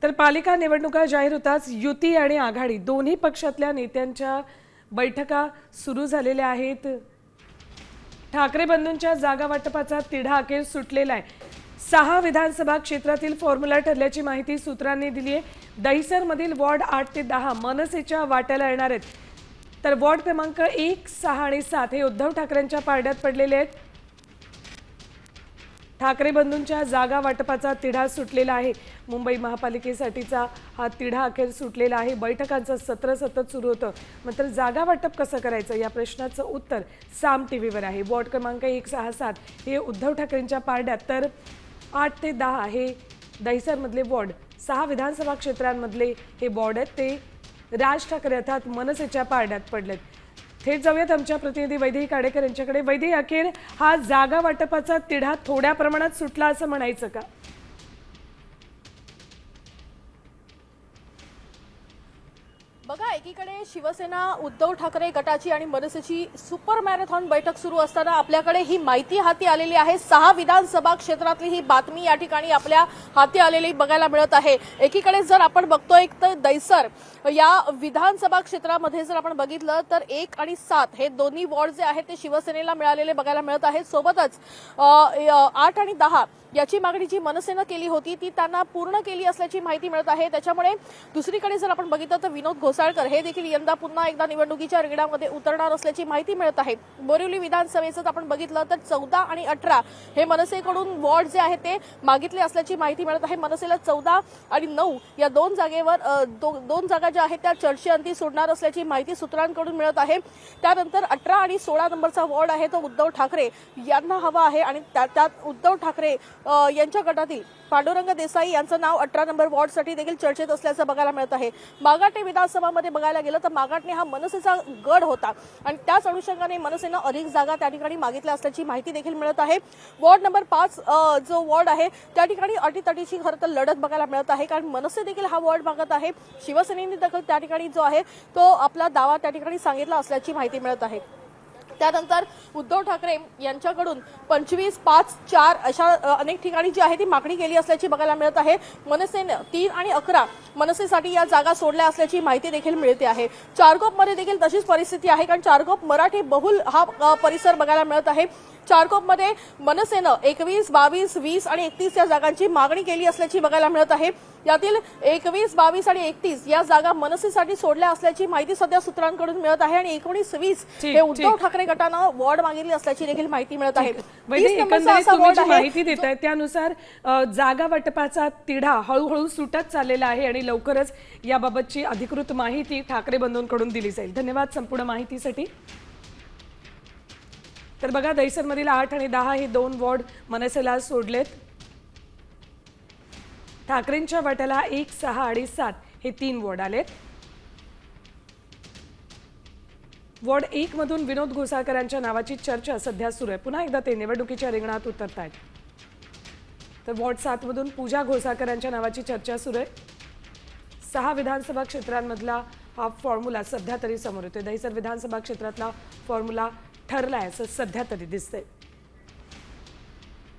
तर पालिका निवडणुका जाहीर होताच युती आणि आघाडी दोन्ही पक्षातल्या नेत्यांच्या बैठका सुरू झालेल्या आहेत। ठाकरे बंधूंच्या जागा वाटपाचा तिढा अखेर सुटलेला आहे। 6 विधानसभा क्षेत्रातील फॉर्म्युला ठरल्याची माहिती सूत्रांनी दिली आहे। दहिसर मधील वॉर्ड 8 ते 10 मनसेच्या वाट्याला येणार आहेत। तर वॉर्ड क्रमांक 1, 6 आणि 7 हे उद्धव ठाकरेंच्या पारड्यात पडलेले आहेत। ठाकरे बंधूंच्या जागा वाटपाचा तिढा सुटलेला आहे। मुंबई महापालिकेसाठीचा हा तिढा अखेर सुटलेला आहे। बैठकांचं सत्र सतत सुरू होतं, मात्र जागा वाटप कसं करायचं या प्रश्नाचं उत्तर साम टीव्हीवर आहे। वॉर्ड क्रमांक 1, 6, 7 हे उद्धव ठाकरेंच्या पारड्यात, तर 8 ते 10 हे दहिसर मधले वॉर्ड, 6 विधानसभा क्षेत्रांमधले हे वॉर्ड आहेत ते राज ठाकरे अर्थात मनसेच्या पारड्यात पडलेत। थेट जाऊयात आमच्या प्रतिनिधी वैदेही काडेकर यांच्याकडे। वैदेही, अखेर हा जागा वाटपाचा तिढा थोड्या प्रमाणात सुटला असं म्हणायचं का? बघा, एकीकडे शिवसेना उद्धव ठाकरे गटाची आणि मनसेची सुपर मॅरेथॉन बैठक सुरू असताना आपल्याकडे ही माहिती हाती आलेली आहे। 6 विधानसभा क्षेत्रातली ही बातमी या ठिकाणी आपल्या हाती आलेली बघायला मिळत आहे। एकीकडे जर आपण बघतोय तर दहिसर या विधानसभा क्षेत्रामध्ये जर आपण बघितलं तर 1 आणि 7 हे दोन्ही वॉर्ड जे आहेत ते शिवसेनेला मिळालेले बघायला मिळत आहेत। सोबतच 8 आणि 10 याची मागणी जी मनसेनं केली होती ती त्यांना पूर्ण केली असल्याची माहिती मिळत आहे। त्याच्यामुळे दुसरीकडे जर आपण बघितलं तर विनोद घोसाळकर हे देखील यंदा पुन्हा एकदा निवडणुकीच्या रिंगणामध्ये उतरणार असल्याची माहिती मिळत आहे। बोरिवली विधानसभेचं आपण बघितलं तर 14 आणि 18 हे मनसेकडून वॉर्ड जे आहेत ते मागितले असल्याची माहिती मिळत आहे। मनसेला 14 आणि 9 या दोन जागेवर दोन जागा ज्या आहेत त्या चर्चेअंती सोडणार असल्याची माहिती सूत्रांकडून मिळत आहे। त्यानंतर 18 आणि 16 नंबरचा वॉर्ड आहे तो उद्धव ठाकरे यांना हवा आहे आणि त्यात उद्धव ठाकरे यांच्या गटातील पांडुरंग देसाई यांचं नाव 18 नंबर वॉर्डसाठी देखील चर्चेत असल्याचं बघायला मिळत आहे। मागाटे विधानसभामध्ये बघायला गेलं तर मागाटने हा मनसेचा गड होता आणि त्याच अनुषंगाने मनसेनं अधिक जागा त्या ठिकाणी मागितल्या असल्याची माहिती देखील मिळत आहे। वॉर्ड नंबर 5 जो वॉर्ड आहे त्या ठिकाणी अटीतटीची खरं तर लढत बघायला मिळत आहे, कारण मनसे देखील हा वॉर्ड मागत आहे। शिवसेनेने देखील त्या ठिकाणी जो आहे तो आपला दावा त्या ठिकाणी सांगितला असल्याची माहिती मिळत आहे। त्यानंतर उद्धव ठाकरे यांच्याकडून 25, 5, 4 अशा अनेक ठिकाणी जी आहे ती मागणी केली असल्याची बघायला मिळत आहे। मनसेने 3 आणि 11 मनसेसाठी या जागा सोडल्या असल्याची माहिती देखील मिळते आहे। चारकोपमध्ये देखील तशीच परिस्थिती आहे, कारण चारकोप मराठी बहुल हा परिसर बघायला मिळत आहे। चारकोपमध्ये मनसेनं 21, 22, 20 आणि 31 या जागांची मागणी केली असल्याची बघायला मिळत आहे। यातील 21, 22 आणि 31 या जागा मनसेसाठी सोडल्या असल्याची माहिती सध्या सूत्रांकडून मिळत आहे आणि 19, 20 हे उद्धव ठाकरे गटानं वॉर्ड मागितली असल्याची देखील माहिती मिळत आहे। माहिती देत आहे त्यानुसार जागा वाटपाचा तिढा हळूहळू सुटत चाललेला आहे आणि लवकरच याबाबतची अधिकृत माहिती ठाकरे बंधूंकडून दिली जाईल। धन्यवाद संपूर्ण माहितीसाठी। तर बघा, दहिसर मधील 8 आणि 10 हे 2 वॉर्ड मनसेला सोडलेत। ठाकरेंच्या वाट्याला 1, 6 आणि 7 हे 3 वॉर्ड आलेत। वॉर्ड 1 मधून विनोद घोसाळकरांच्या नावाची चर्चा सध्या सुरू आहे। पुन्हा एकदा ते निवडणुकीच्या रिंगणात उतरतायत। तर वॉर्ड 7 मधून पूजा घोसाळकरांच्या नावाची चर्चा सुरू आहे। 6 विधानसभा क्षेत्रांमधला हा फॉर्म्युला सध्या तरी समोर येतोय। दहिसर विधानसभा क्षेत्रातला फॉर्म्युला ठरलाय असं सध्या तरी दिसतंय।